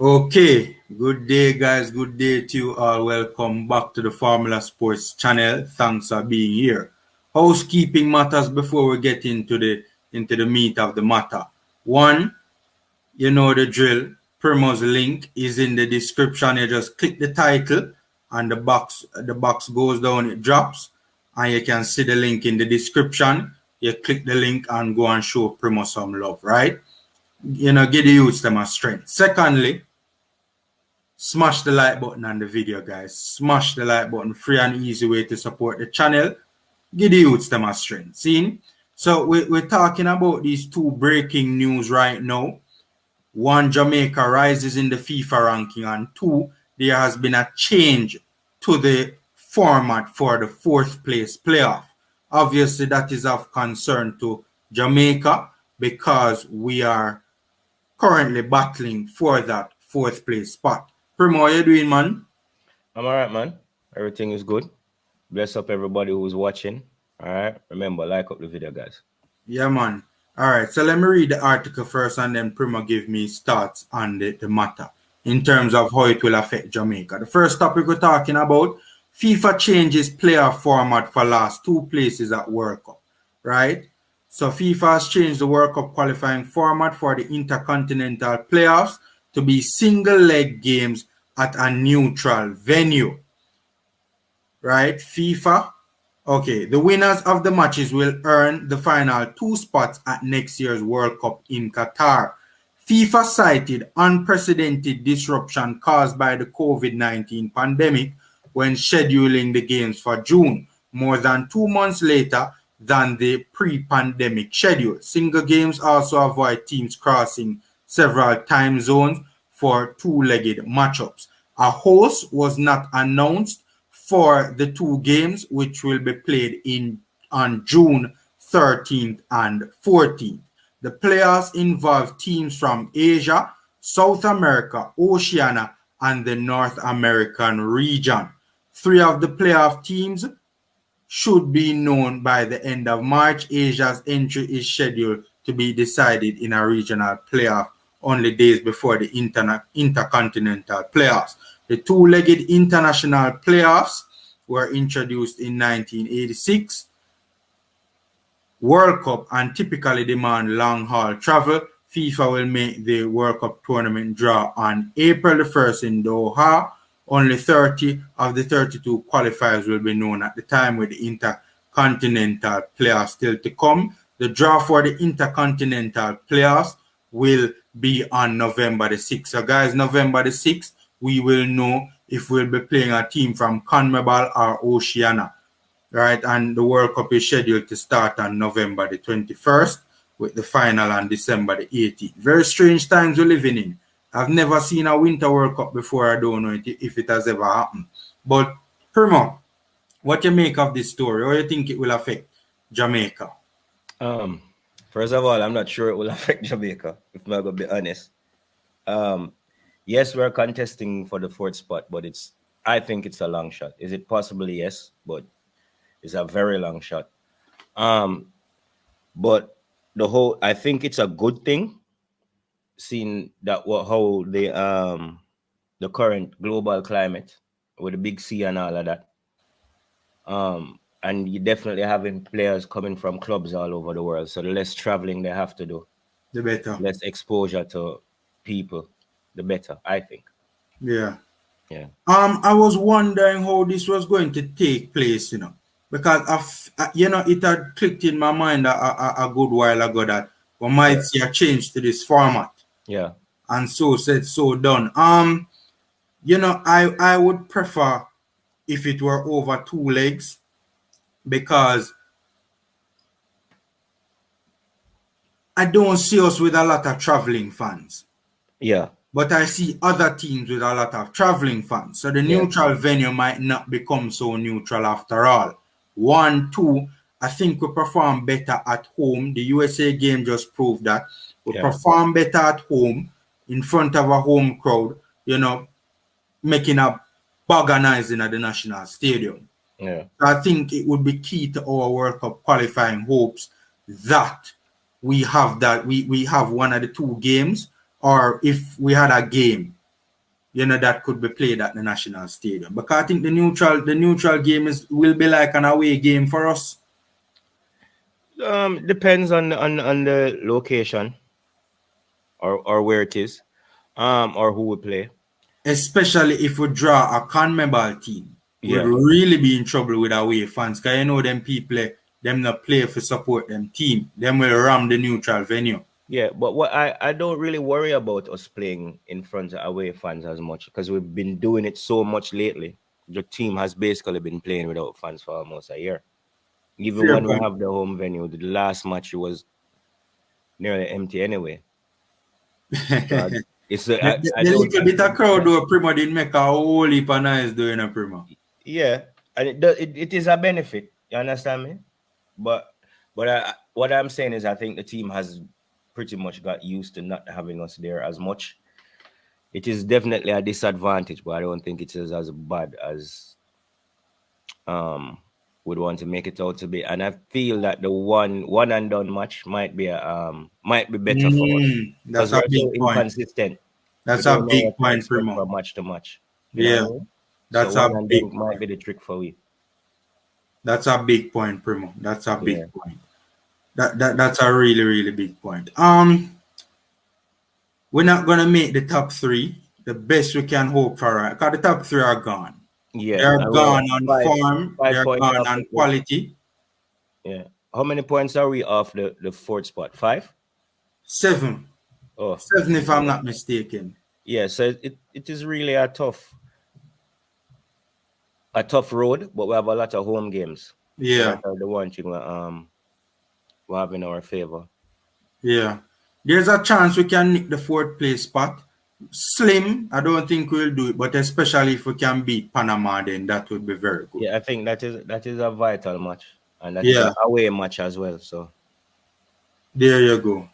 Okay, good day, guys. Good day to you all. Welcome back to the Formula Sports channel. Thanks for being here. Housekeeping matters before we get into the meat of the matter. One, you know the drill. Primo's link is in the description. You just click the title, and the box goes down. It drops, and you can see the link in the description. You click the link and go and show Primo some love, right? Give the youths them a strength. Secondly, smash the like button on the video, guys. Smash the like button. Free and easy way to support the channel. Give the youths them a strength. See? So we're talking about these two breaking news right now. One, Jamaica rises in the FIFA ranking, and two, there has been a change to the format for the fourth place playoff. Obviously, that is of concern to Jamaica because we are currently battling for that fourth place spot. Primo, how you doing, man? I'm all right, man. Everything is good. Bless up everybody who's watching. All right. Remember, like up the video, guys. Yeah, man. All right. So let me read the article first, and then Primo give me thoughts on the matter in terms of how it will affect Jamaica. The first topic we're talking about, FIFA changes playoff format for last two places at World Cup, right? So FIFA has changed the World Cup qualifying format for the intercontinental playoffs to be single leg games at a neutral venue, right? FIFA, okay, the winners of the matches will earn the final two spots at next year's World Cup in Qatar. FIFA cited unprecedented disruption caused by the COVID-19 pandemic when scheduling the games for June, more than 2 months later than the pre-pandemic schedule. Single games also avoid teams crossing several time zones for two-legged matchups. A host was not announced for the two games, which will be played on June 13th and 14th. The playoffs involve teams from Asia, South America, Oceania, and the North American region. 3 of the playoff teams should be known by the end of March. Asia's entry is scheduled to be decided in a regional playoff only days before the intercontinental playoffs. The two-legged international playoffs were introduced in 1986 World Cup and typically demand long-haul travel. FIFA will make the World Cup tournament draw on April the 1st in Doha. Only 30 of the 32 qualifiers will be known at the time, with the intercontinental playoffs still to come. The draw for the intercontinental playoffs will be on November the 6th. So guys, November the 6th, we will know if we'll be playing a team from CONMEBOL or Oceania, right? And the World Cup is scheduled to start on November the 21st with the final on December the 18th. Very strange times we're living in. I've never seen a Winter World Cup before. I don't know if it has ever happened. But, Primo, what you make of this story? Or you think it will affect Jamaica? First of all, I'm not sure it will affect Jamaica, if I'm going to be honest. Yes, we're contesting for the fourth spot, but I think it's a long shot. Is it possible? Yes, but it's a very long shot. But I think it's a good thing, seeing that how the current global climate with the big C and all of that. And you definitely having players coming from clubs all over the world. So the less traveling they have to do, the better. Less exposure to people, the better, I think. Yeah. Yeah. I was wondering how this was going to take place, because it had clicked in my mind a good while ago that we might see a change to this format. Yeah. And so said, so done. I would prefer if it were over 2 legs, because I don't see us with a lot of traveling fans. Yeah. But I see other teams with a lot of traveling fans. So the neutral venue might not become so neutral after all. 1, 2, I think we perform better at home. The USA game just proved that. We perform better at home in front of a home crowd, making a organizing at the National Stadium. Yeah. So I think it would be key to our World Cup qualifying hopes that we have we have one of the 2 games, or if we had a game, that could be played at the National Stadium. Because I think the neutral game will be like an away game for us. Depends on the location or where it is, or who we play. Especially if we draw a CONMEBOL team, we'd really be in trouble with away fans. Because them people, them not play for support them team. Them will ram the neutral venue. Yeah, but what I don't really worry about us playing in front of away fans as much, because we've been doing it so much lately. The team has basically been playing without fans for almost a year. Even when we have the home venue, the last match was nearly empty anyway. It's a little bit of crowd though. Primo didn't make a whole heap of noise doing a Primo. Yeah, and it is a benefit. You understand me? But what I'm saying is, I think the team has pretty much got used to not having us there as much. It is definitely a disadvantage, but I don't think it is as bad as would want to make it out to be. And I feel that the one and done match might be better for us. That's a big point. Inconsistent. That's a big point, Primo. From match to match. Yeah, that's a big point. Might be the trick for we. That's a big point, Primo. That's a big point. That's a really, really big point. We're not gonna make the top 3. The best we can hope for, right? Because the top 3 are gone. Yeah, they're gone on form. They're gone on quality. Yeah. How many points are we off the 4th spot? 5? 7. Oh, 7 if I'm not mistaken. Yeah, so it is really a tough road, but we have a lot of home games. Yeah. So that's the one thing we have in our favor. Yeah. There's a chance we can nick the 4th place spot. Slim, I don't think we'll do it, but especially if we can beat Panama, then that would be very good. Yeah, I think that is a vital match, and that is an away match as well. So there you go.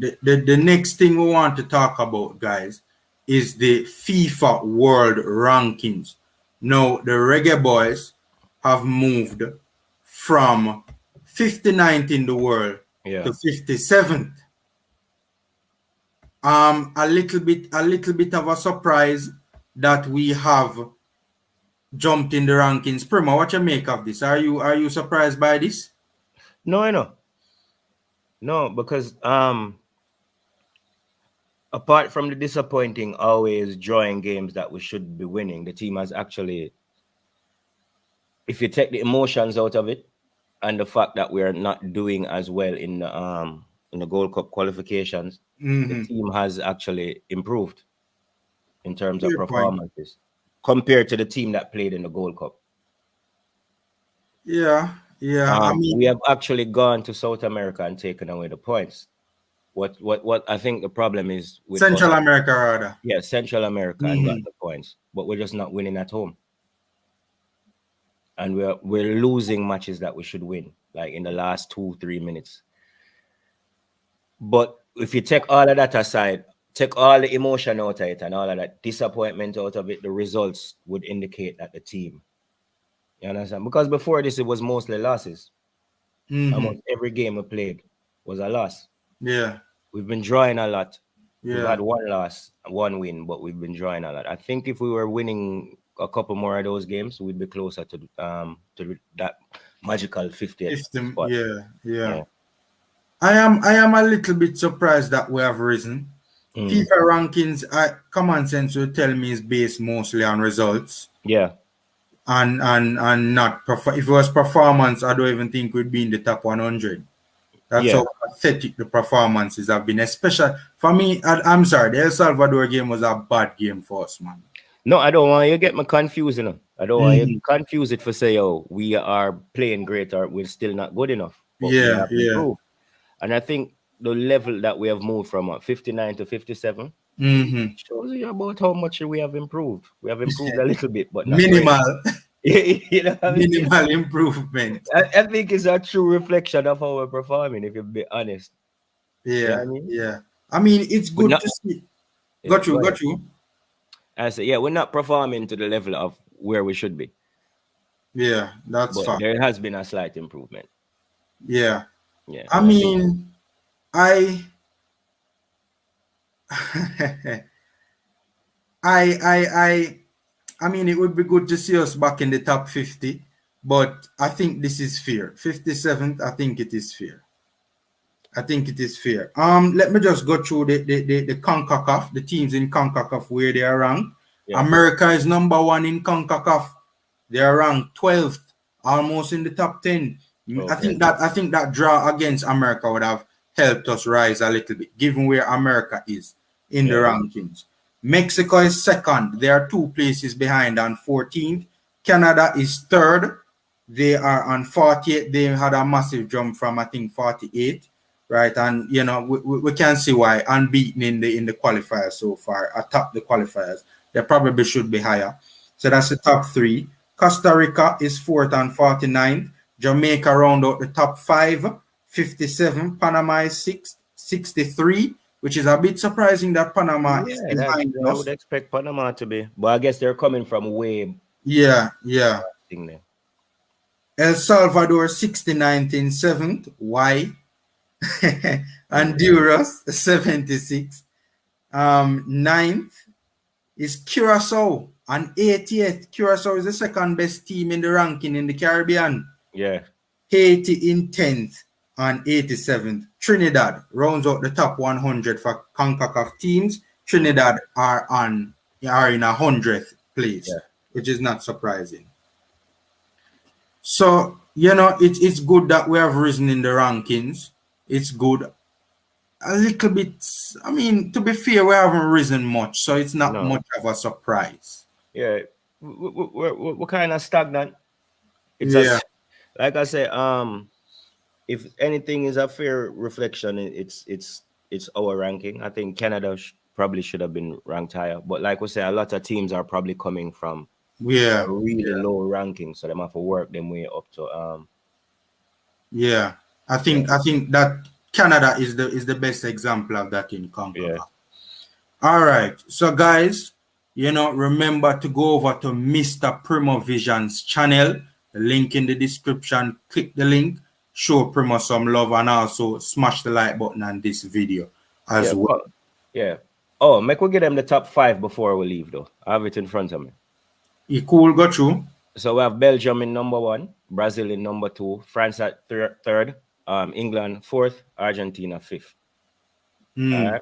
The next thing we want to talk about, guys, is the FIFA World Rankings. Now, the Reggae Boyz have moved from 59th in the world to 57th. A little bit of a surprise that we have jumped in the rankings. Prima, what you make of this? Are you surprised by this? No, I know. No, because apart from the disappointing always drawing games that we should be winning, the team has actually, if you take the emotions out of it and the fact that we are not doing as well in the Gold Cup qualifications, the team has actually improved in terms of performances compared to the team that played in the Gold Cup. Yeah. I mean, we have actually gone to South America and taken away the points. What I think the problem is with Central America, rather. Yeah, Central America and got the points, but we're just not winning at home. And we're losing matches that we should win, like in the last 2-3 minutes. But if you take all of that aside, take all the emotion out of it and all of that disappointment out of it, the results would indicate that the team. You understand? Because before this, it was mostly losses. Almost every game we played was a loss. Yeah. We've been drawing a lot. Yeah. We've had 1 loss, 1 win, but we've been drawing a lot. I think if we were winning a couple more of those games, we'd be closer to that magical 50th spot. Yeah. I am a little bit surprised that we have risen. FIFA rankings, common sense will tell me is based mostly on results. Yeah. And not if it was performance, I don't even think we'd be in the top 100. That's how pathetic the performances have been. Especially for me, I'm sorry, the El Salvador game was a bad game for us, man. No, I don't want you to get me confused, you know. I don't want you to confuse it for say, we are playing great or we're still not good enough. But we have improved. And I think the level that we have moved from 59 to 57 shows you about how much we have improved. We have improved a little bit, but not minimal. You know what I mean? Minimal improvement. I think it's a true reflection of how we're performing, if you be honest. Yeah, you know what I mean? Yeah. I mean, it's good to see. Got you. I say, we're not performing to the level of where we should be. Yeah, that's fine. There has been a slight improvement. Yeah. Yeah. I mean, I mean, it would be good to see us back in the top 50, but I think this is fair. 57th, I think it is fair. I think it is fair. Let me just go through the CONCACAF, the teams in CONCACAF where they are ranked. Yeah. America is number 1 in CONCACAF. They are ranked 12th, almost in the top 10. Okay. I think that draw against America would have helped us rise a little bit, given where America is in the rankings. Mexico is second. They are 2 places behind on 14th. Canada is third. They are on 48. They had a massive jump from, I think, 48. Right, and you know we can see why, unbeaten in the qualifiers so far, atop the qualifiers. They probably should be higher. So that's the top 3. Costa Rica is 4th and 49th. Jamaica round out the top 5, 57. Panama is 6th, 63, which is a bit surprising that Panama is behind us. I would expect Panama to be, but I guess they're coming from way. Yeah. El Salvador 69th in 7th. Why? Honduras 76th. 9th is Curacao and 80th. Curacao is the second best team in the ranking in the Caribbean. Yeah. Haiti in 10th and 87th. Trinidad rounds out the top 100 for CONCACAF teams. Trinidad are in 100th place, which is not surprising. So, you know, it's good that we have risen in the rankings. It's good. A little bit, I mean, to be fair, we haven't risen much, so it's not much of a surprise. Yeah, we're kind of stagnant. It's just, like I said, if anything is a fair reflection, it's our ranking. I think Canada probably should have been ranked higher, but like we say, a lot of teams are probably coming from really low ranking, so they have to work them way up to I think that Canada is the best example of that in CONCACAF. All right, so guys, you know, remember to go over to Mr. Primo Vision's channel. The link in the description. Click the link, show Primo some love, and also smash the like button on this video as well. Yeah. Oh, make we get them the top 5 before we leave, though. I have it in front of me. You cool, go through. So we have Belgium in number 1, Brazil in number 2, France at 3rd, England 4th, Argentina 5th. All right.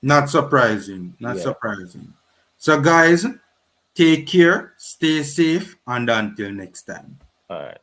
Not surprising. Surprising. So guys, take care, stay safe, and until next time. All right.